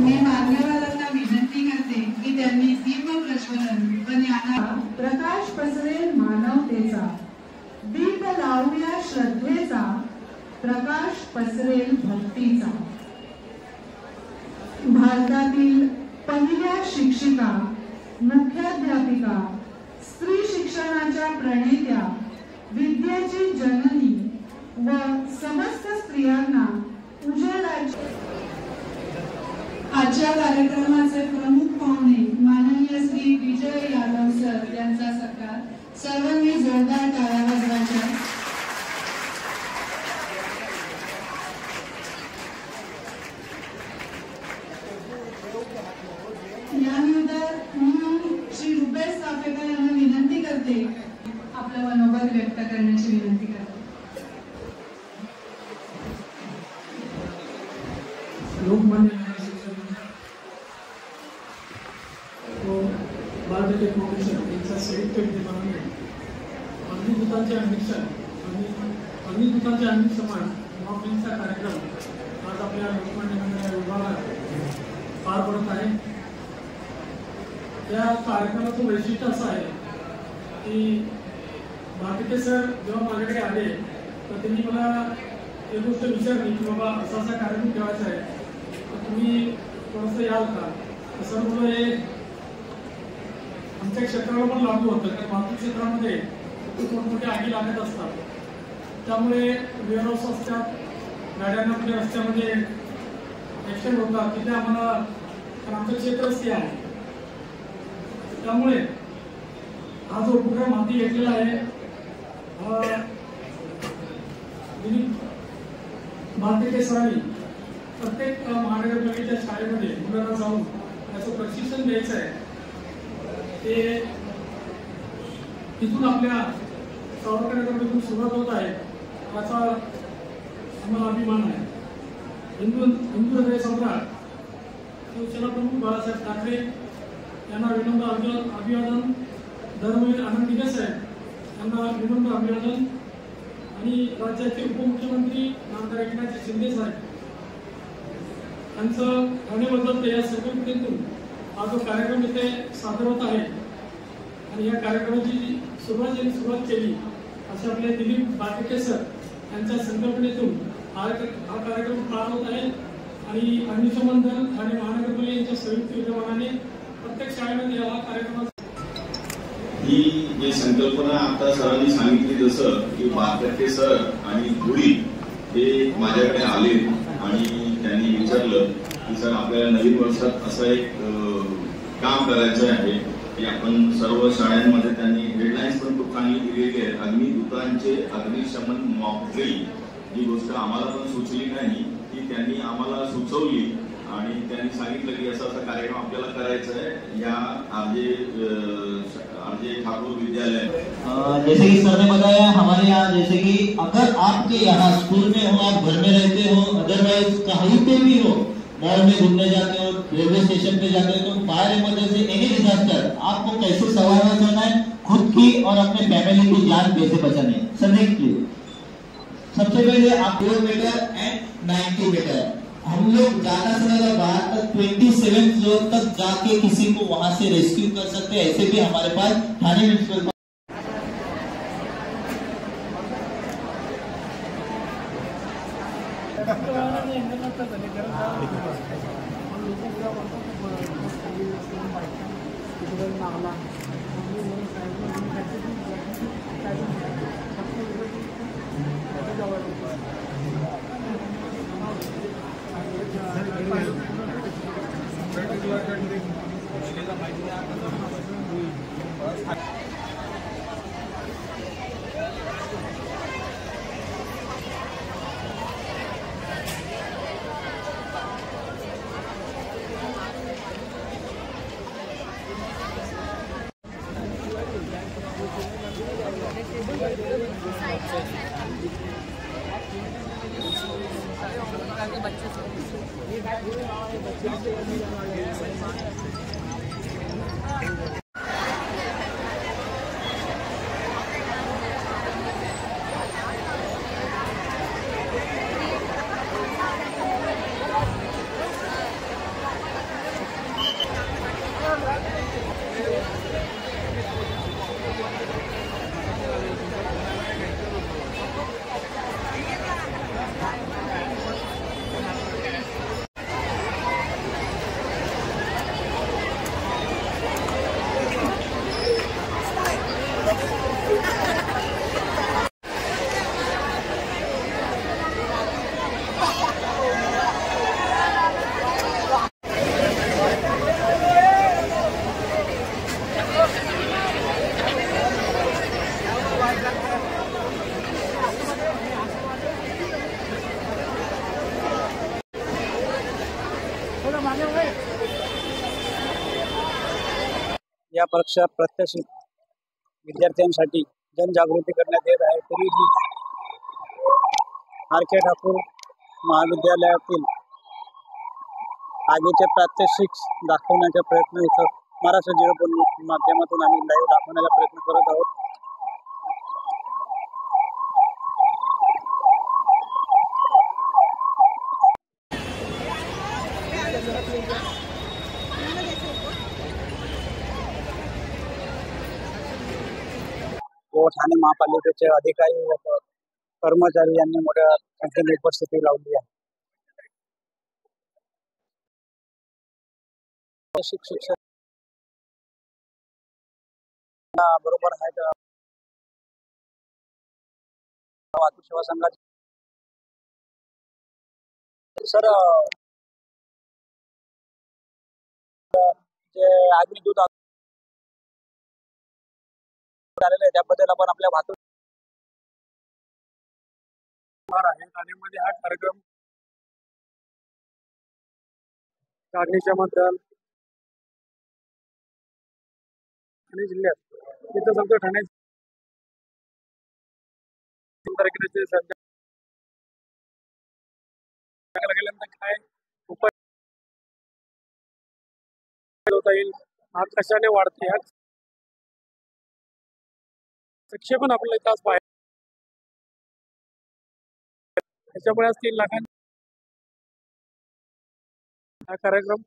मी मान्यवरांना विनंती करते की त्यांनी दीप प्रज्वलन व ज्ञाना प्रकाश पसरेल मानवतेचा, दीप लावूया श्रद्धेचा, प्रकाश पसरेल भक्तीचा। भारतातील पहिल्या शिक्षिका, मुख्याध्यापिका, स्त्री शिक्षणाच्या प्रणेत्या, विद्येची जननी व समस्त स्त्रियांना उजेडाची। आजच्या कार्यक्रमाचे प्रमुख पाहुणे माननीय श्री विजय यादव सर यांचा सत्कार सर्वांनी जोरदार टाळ्या वाजवायच्या। यानंतर मी श्री रुपेश चाफेकर यांना विनंती करते आपलं मनोगत व्यक्त करण्याची विनंती करते। लोकमान्य भारतीय फाउंडेशन यांच्या संयुक्त विद्यमानाने अग्निदूतांचे अन्वेषण आणि अग्निदूतांचे अग्निशमन मॉकड्रिलचा कार्यक्रम आज आपल्या लोकमान्य मंदिरा विभागात पार पडत आहे। या कार्यक्रमाचं वैशिष्ट्य असं आहे की भारतीय सर जेव्हा माझ्याकडे आले तर त्यांनी मला एक गोष्ट विचारली की बाबा असा असा कार्यक्रम ठेवायचा आहे तर तुम्ही थोडंसं याल का। सर मुलं हे आमच्या क्षेत्राला पण लागू होतं कारण वाहतूक क्षेत्रामध्ये मोठमोठ्या आगी लागत असतात, त्यामुळे वेअरहाऊस असतात, गाड्यांना कुठे रस्त्यामध्ये ऍक्सिडेंट होतात, तिथे आम्हाला आमचं क्षेत्रच ते आहे। त्यामुळे हा जो उपक्रम हाती घेतलेला आहे भारतीय सरांनी प्रत्येक महानगरपालिकेच्या शाळेमध्ये मुलांना जाऊन त्याचं प्रशिक्षण द्यायचं आहे। ते तिथून आपल्या सावरकरांकडून सुरुवात होत आहे, याचा आम्हाला अभिमान आहे। हिंदू हृदय सम्राट शिवसेनाप्रमुख बाळासाहेब ठाकरे यांना विनम्र अभिवादन, धर्मवीर आनंद दिघे साहेब यांना विनम्र अभिवादन आणि राज्याचे उपमुख्यमंत्री नामदार एकनाथ शिंदे साहेब यांचं ठाणेबद्दल या सर्व हा जो कार्यक्रम इथे सादर होत आहे आणि या कार्यक्रमाची सुरुवात केली असे आपले दिलीप बाटके सर यांच्या संकल्पनेतून हा कार्यक्रम पार होत आहे आणि अग्निशमन दल आणि महानगरपालिका यांच्या संयुक्त विद्यमानाने प्रत्येक शाळेमध्ये हा कार्यक्रम ही जी संकल्पना आता सरांनी सांगितली जसं की बाटके सर आणि धुळी हे माझ्याकडे आले आणि त्यांनी विचारलं की सर आपल्याला नवीन वर्षात असं एक काम करायचं आहे की आपण सर्व शाळांमध्ये त्यांनी हेडलाईन्स पण खूप चांगली दिलेली आहे, अग्निदूतांचे अग्निशमन मॉकड्रिल। ही गोष्ट आम्हाला पण सुचली नाही, ती त्यांनी आम्हाला सुचवली आणि त्यांनी सांगितलं की असा असा कार्यक्रम आपल्याला करायचा है या आरजे ठाकुर विद्यालय। जैसे कि सर ने बताया हमारे यहाँ, जैसे कि अगर आपके यहाँ स्कूल में हो, आप घर में रहते हो, अदरवाइज कहीं पे भी हो, मॉल में घूमने जाते हो, रेलवे स्टेशन पे जाते हो, तो फायर इमरजेंसी एनी डिजास्टर आपको कैसे संभालना चाहना है, खुद की और अपने फैमिली की जान कैसे बचानी है। Sir next please. सबसे पहले आप 4 मीटर एंड 90 मीटर हम लोग ज्यादा से ज्यादा बाहर तक 27 फ्लोर तक जाके किसी को वहां से रेस्क्यू कर सकते हैं। ऐसे भी हमारे पास थाने म्यूनिसिपल या परीक्षा प्रत्यक्षित विद्यार्थ्यांसाठी जनजागृती करण्यात येत आहे. तरीही आर के ठाकूर महाविद्यालयातील आगीचे प्रात्यक्षिक दाखवण्याचा प्रयत्न इथं महाराष्ट्र झिरो माध्यमातून आम्ही लाईव्ह दाखवण्याचा प्रयत्न करत आहोत. व ठाणे महापालिकेचे अधिकारी व कर्मचारी यांनी मोठ्या संख्येने उपस्थिती लावली आहे. शिक्षण बरोबर आहेत. वाहतूक सेवा संघाचे सर जे अग्निदूत आलेले त्याबद्दल आपण आपल्या वाहतूक आहे. ठाण्यामध्ये हा कार्यक्रम अग्निशमन ठाणे जिल्ह्यात इथं समजा ठाण्याचे गेल्यानंतर काय उपाय होता येईल, आग कशाने वाढते, ह्या प्रक्षेपण आपल्याला तास पाहिजे. त्याच्यामुळे आज 3 लाखांचा हा कार्यक्रम